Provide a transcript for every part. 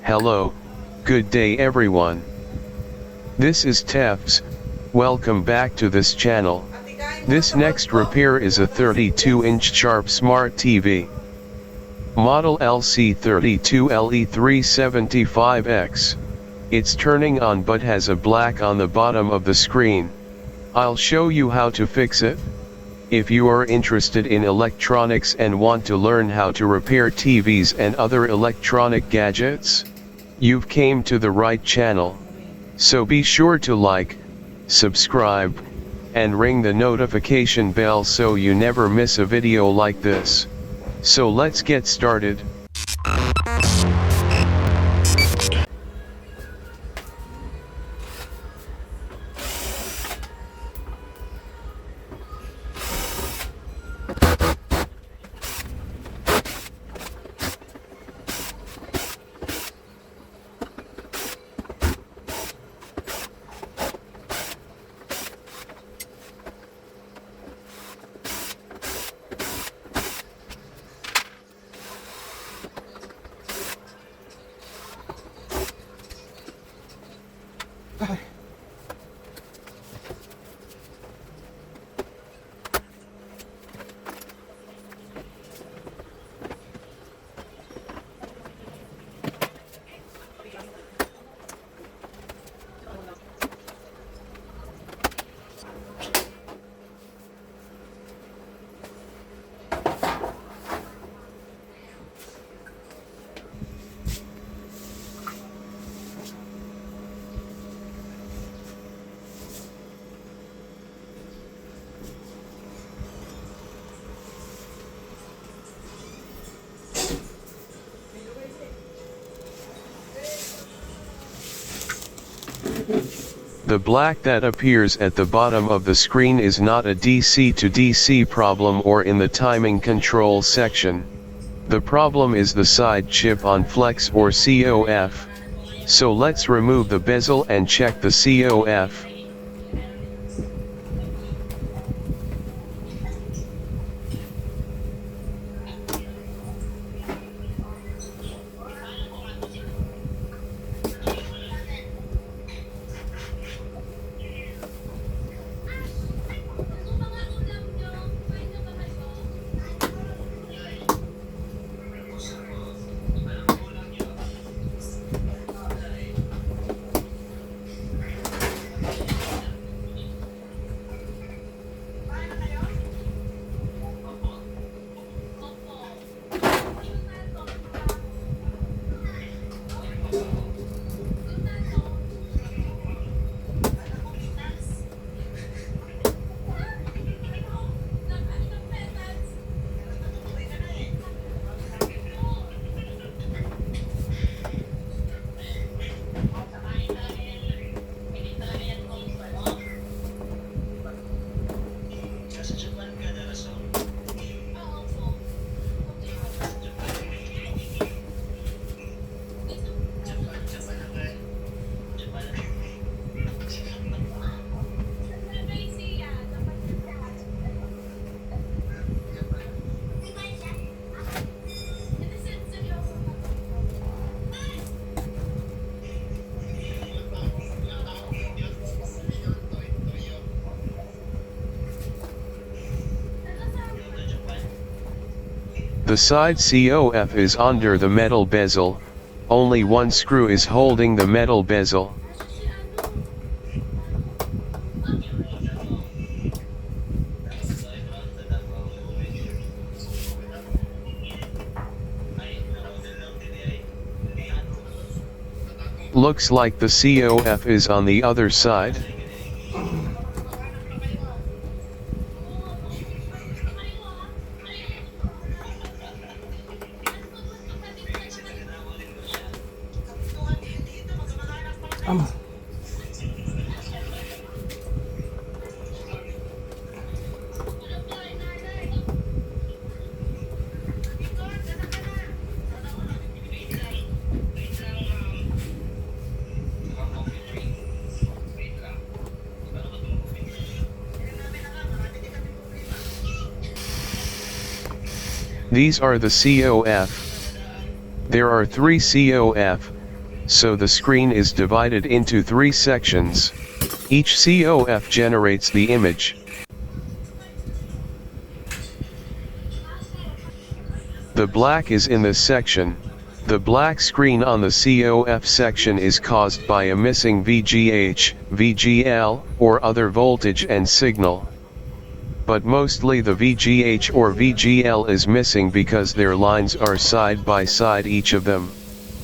Hello, good day everyone. This is Tefts, welcome back to this channel. This next repair is a 32-inch Sharp Smart TV. Model LC32LE375X. It's turning on but has a black on the bottom of the screen. I'll show you how to fix it. If you are interested in electronics and want to learn how to repair TVs and other electronic gadgets, you've came to the right channel. So be sure to like, subscribe, and ring the notification bell so you never miss a video like this. So let's get started. The black that appears at the bottom of the screen is not a DC to DC problem or in the timing control section. The problem is the side chip on flex or COF. So let's remove the bezel and check the COF. The side COF is under the metal bezel, only one screw is holding the metal bezel. Looks like the COF is on the other side. These are the COF. There are 3 COF, so the screen is divided into 3 sections. Each COF generates the image. The black is in this section. The black screen on the COF section is caused by a missing VGH, VGL, or other voltage and signal. But mostly the VGH or VGL is missing because their lines are side by side each of them.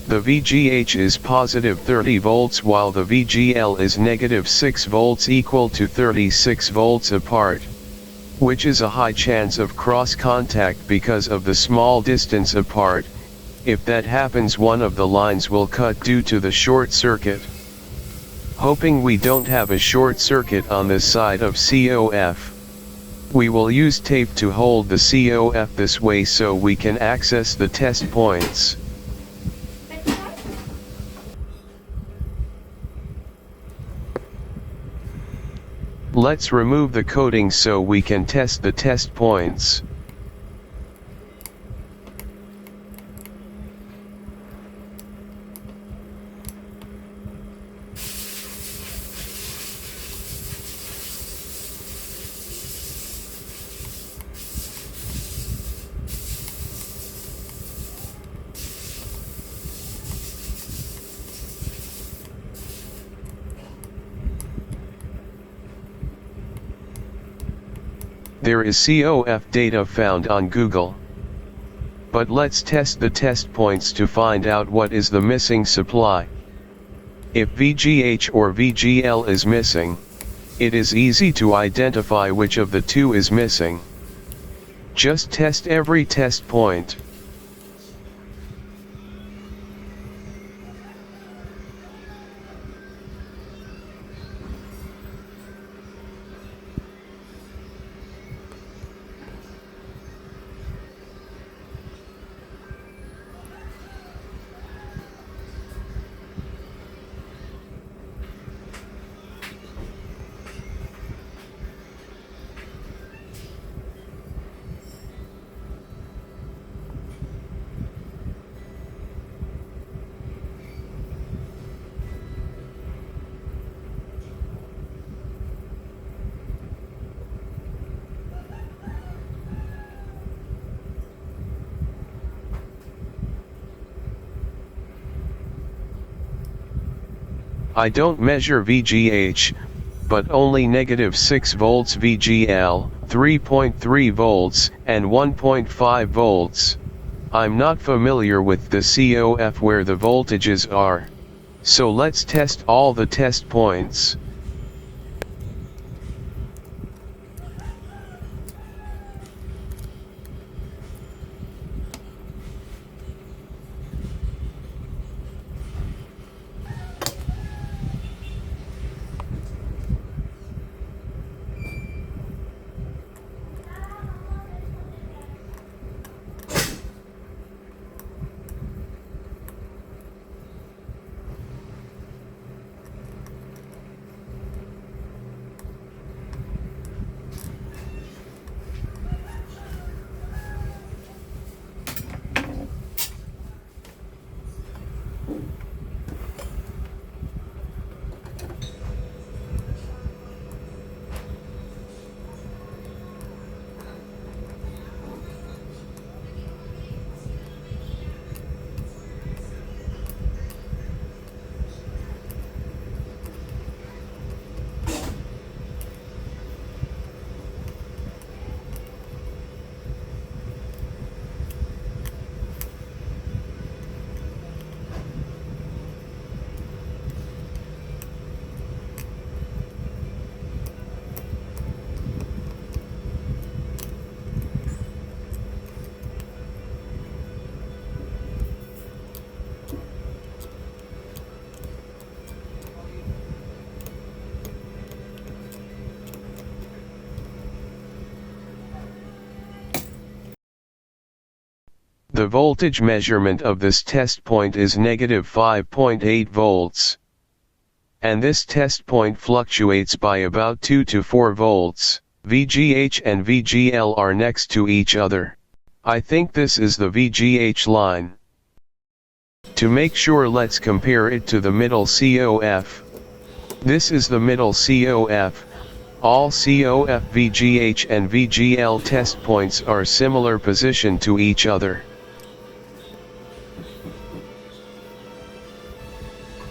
The VGH is positive 30 volts while the VGL is negative 6 volts, equal to 36 volts apart, which is a high chance of cross contact because of the small distance apart. If that happens, one of the lines will cut due to the short circuit. Hoping we don't have a short circuit on this side of COF, we will use tape to hold the COF this way so we can access the test points. Let's remove the coating so we can test the test points. There is COF data found on Google. But let's test the test points to find out what is the missing supply. If VGH or VGL is missing, it is easy to identify which of the two is missing. Just test every test point. I don't measure VGH, but only negative 6 volts VGL, 3.3 volts, and 1.5 volts. I'm not familiar with the COF where the voltages are. So let's test all the test points. The voltage measurement of this test point is negative 5.8 volts. And this test point fluctuates by about 2 to 4 volts. VGH and VGL are next to each other. I think this is the VGH line. To make sure, let's compare it to the middle COF. This is the middle COF. All COF VGH and VGL test points are similar position to each other.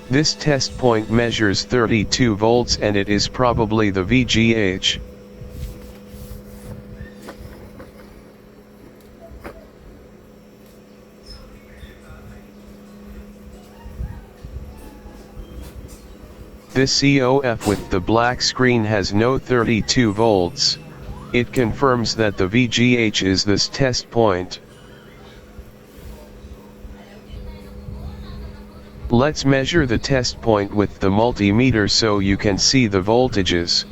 This test point measures 32 volts and it is probably the VGH. This COF with the black screen has no 32 volts. It confirms that the VGH is this test point. Let's measure the test point with the multimeter so you can see the voltages.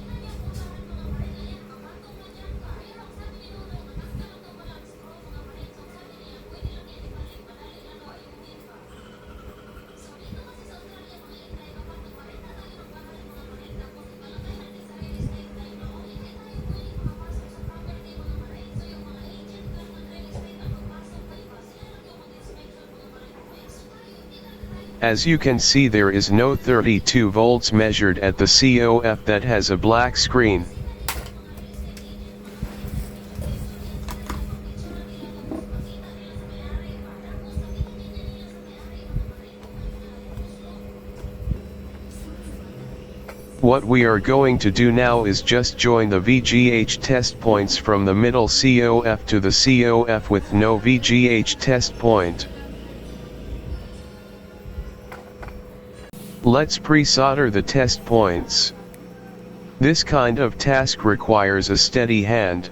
As you can see, there is no 32 volts measured at the COF that has a black screen. What we are going to do now is just join the VGH test points from the middle COF to the COF with no VGH test point. Let's pre-solder the test points. This kind of task requires a steady hand.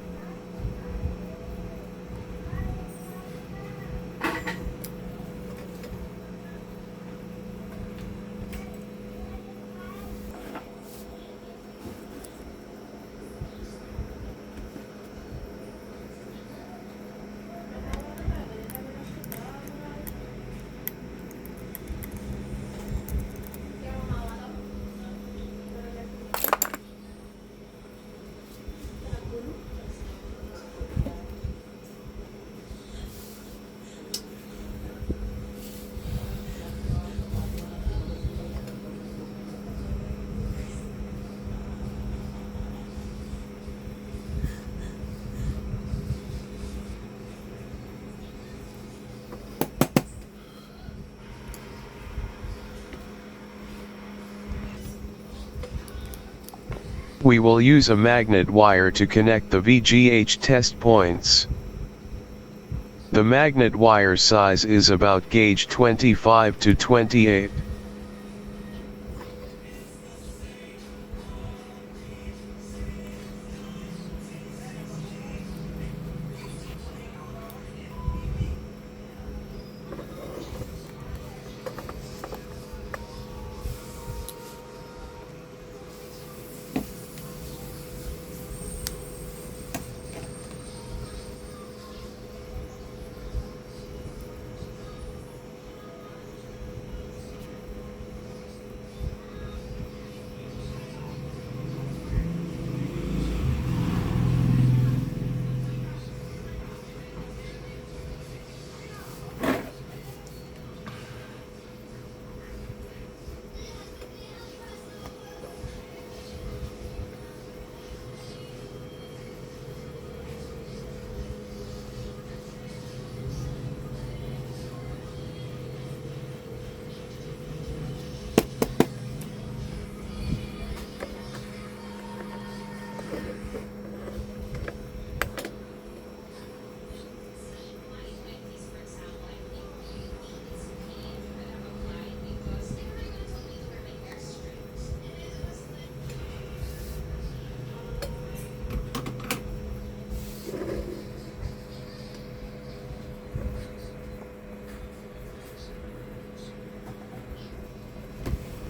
We will use a magnet wire to connect the VGH test points. The magnet wire size is about gauge 25 to 28.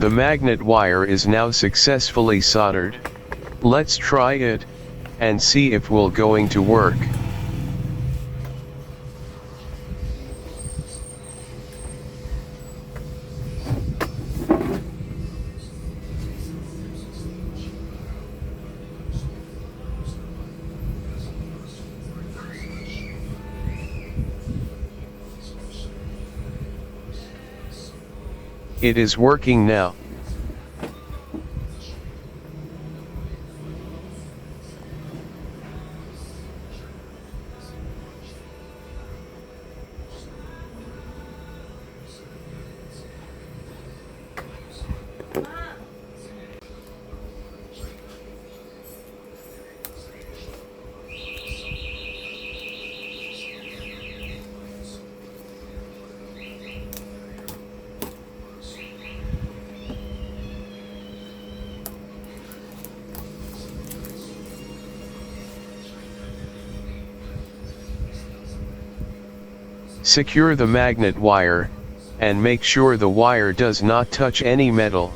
The magnet wire is now successfully soldered. Let's try it, and see if will going to work. It is working now. Secure the magnet wire, and make sure the wire does not touch any metal.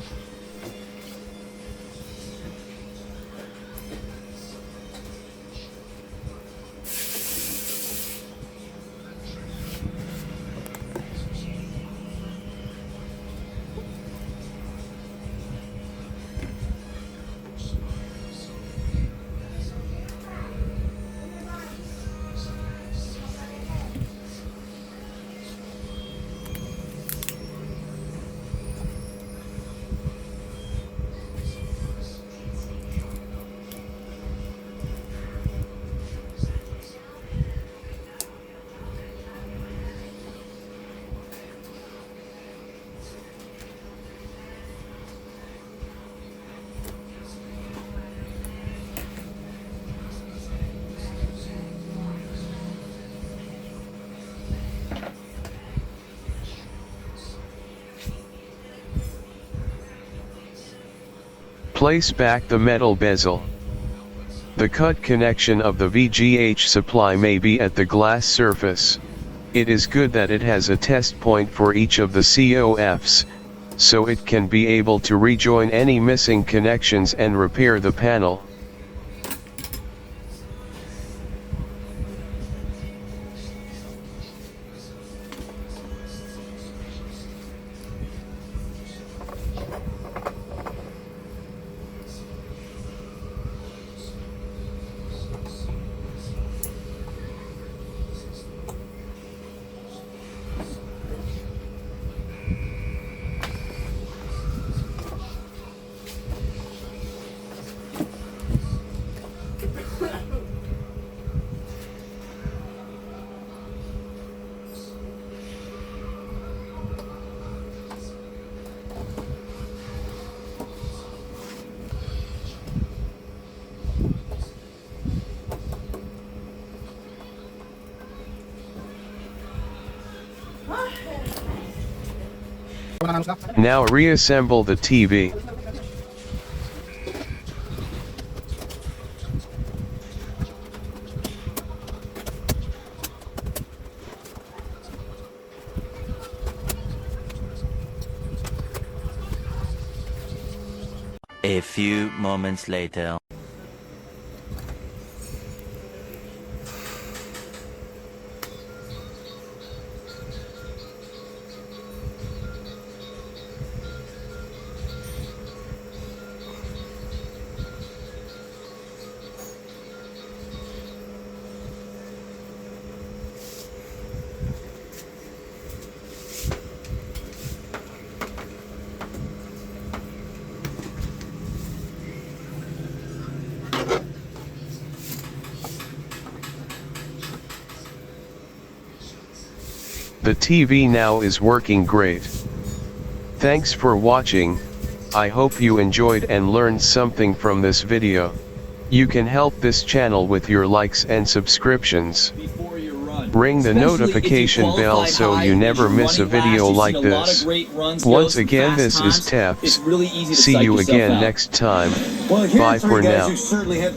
Place back the metal bezel. The cut connection of the VGH supply may be at the glass surface. It is good that it has a test point for each of the COFs, so it can be able to rejoin any missing connections and repair the panel. Now reassemble the TV. A few moments later. The TV now is working great. Thanks for watching. I hope you enjoyed and learned something from this video. You can help this channel with your likes and subscriptions. Ring the notification bell so you never miss a video like this. Once again, this is Tefs. See you again next time. Bye for now.